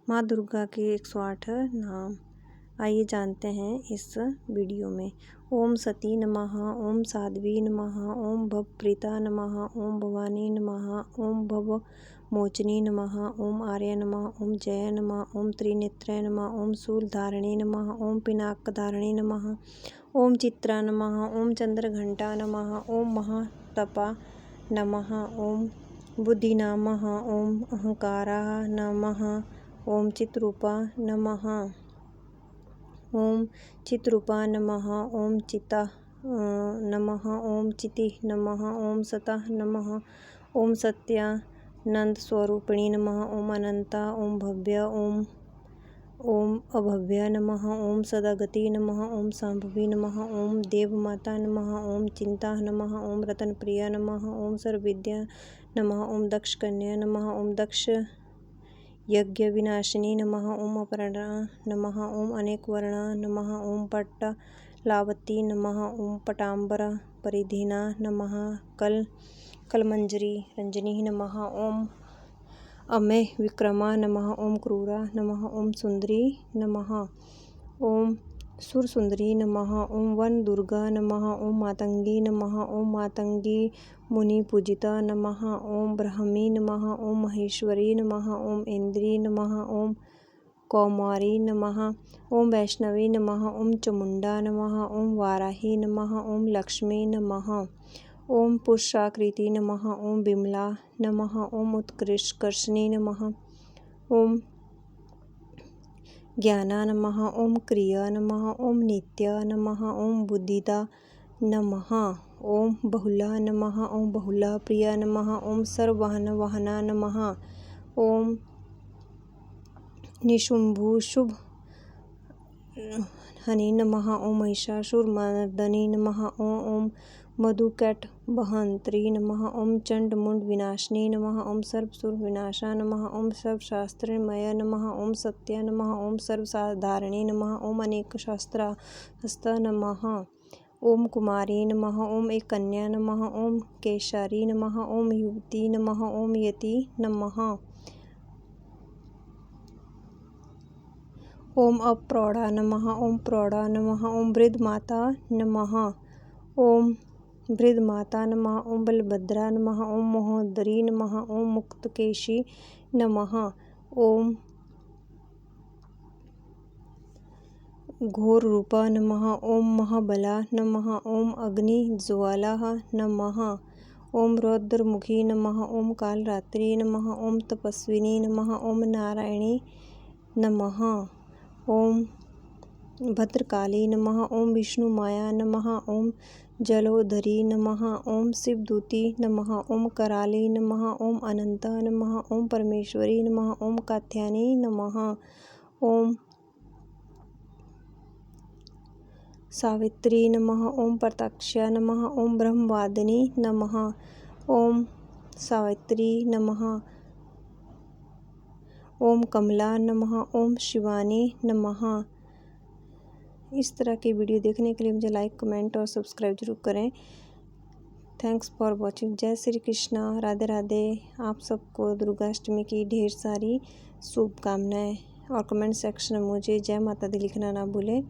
माँ दुर्गा के 108 नाम आइए जानते हैं इस वीडियो में। ओम सती नमः, ओम साध्वी नमः, ओम भवप्रीता नमः, ओम भवानी नमः, ओम भवमोचनी नमः, ओम आर्या नमः, ओम जया नमः, ओम त्रिनेत्रे नमः, ओम शूलधारिणी नमः, ओम पिनाकधारिणी नमः, ओम चित्रा नमः, ओम चंद्रघंटा नमः, ओम महातपा नमः, ओम बुद्धिनामः, ओम अहंकारा नमः, ओम चित्रूपा नमः, ओम चित्रूपा नमः, ओम चिता नमः, ओम चिति नमः, ओम सता नमः, ओम सत्यानंद स्वरूपिणी नमः, ओम अनंता, ओम भव्य, ओम अभव्य नमः, ओम सदागति नमः, ओम सांभवी नमः, ओम देवमाता नमः, ओम चिंता नमः, ओम रतनप्रिया नमः, ओम सर्वविद्या नमः, ओम दक्ष कन्या नमः, ओम दक्ष यज्ञ विनाशिनी नमः, ओम अपर्णा नमः, ओम अनेक वर्णा नमः, ओम पट्टलावती नमः, ओम पटाम्बर परिधिना नमः, कलमंजरी रंजनी नमः, ओम अमे विक्रमा नमः, ओम क्रूरा नमः, ओम सुंदरी नमः, ओम सुरसुंदरी नमः, ओम वन दुर्गा नमः, ओम मातंगी नमः, ओम मातंगी मुनि पूजिता नमः, ओम ब्राह्मी नमः, ओम महेश्वरी नमः, ओम इंद्री नमः, ओम कौमारी नमः, ओम वैष्णवी नमः, ओम चामुंडा नमः, ओम वाराही नमः, ओम लक्ष्मी नमः, ओम पुरुषाकृति नमः, ओम विमला नमः, ओम उत्कृष्टकर्षिणी नमः, ओम ज्ञाना नमः, ओम क्रिया नमः, ओम नित्या नमः, ओम बुद्धिदा नमः, ओम बहुला नमः, ओम बहुला प्रिया नमः, ओम सर्ववाहना नमः, ओम निशुंभु शुभ हनि नमः, ओम महिषासुरमर्दिनी नमः, ओम मधुकैट बहंत्री नमः, ओम चंड मुंड विनाशिनी नमः, ओम सर्वसुर विनाशा नमः, ओम सर्वशास्त्रमय नमः, ओम सत्या नमः, ओम सर्वसाधारिणी नमः, ओम अनेक शास्त्रहस्ता नमः, ओम कुमारी नमः, ओम एक कन्या नमः, ओम केशारी नमः, ओम युवती नमः, ओम यति नमः, ओम अप्रौढ़ा नमः, ओम प्रौढ़ा नमः, ओम वृद्धमाता नमः, ओम वृद्धमाता नमः, ओम बलभद्रा नमः, ओम महोदरी नमः, ओम मुक्तकेशी नमः, ओम घोर रूपा नमः, ओम महाबला नमः, ओम अग्निज्वाला नमः, ओम रौद्रमुखी नमः, ओम कालरात्रि नमः, ओम तपस्विनी नमः, ओम नारायणी नमः, ओम भद्रकाली नमः, ओम विष्णुमाया नमः, ओम जलोधरी नमः, ओम शिवदूती नमः, ओम कराली नमः, ओम अनंता नमः, ओम परमेश्वरी नमः, ओम कात्यायनी नमः, ओम सावित्री नमः, ओम प्रत्यक्षा नमः, ओम ब्रह्मवादिनी नमः, ओम सावित्री नमः, ओम कमला नमः, ओम शिवानी नमः। इस तरह की वीडियो देखने के लिए मुझे लाइक, कमेंट और सब्सक्राइब जरूर करें। Thanks for watching. जय श्री कृष्णा, राधे राधे। आप सबको दुर्गाष्टमी की ढेर सारी शुभकामनाएं और कमेंट सेक्शन में मुझे जय माता दी लिखना ना भूलें।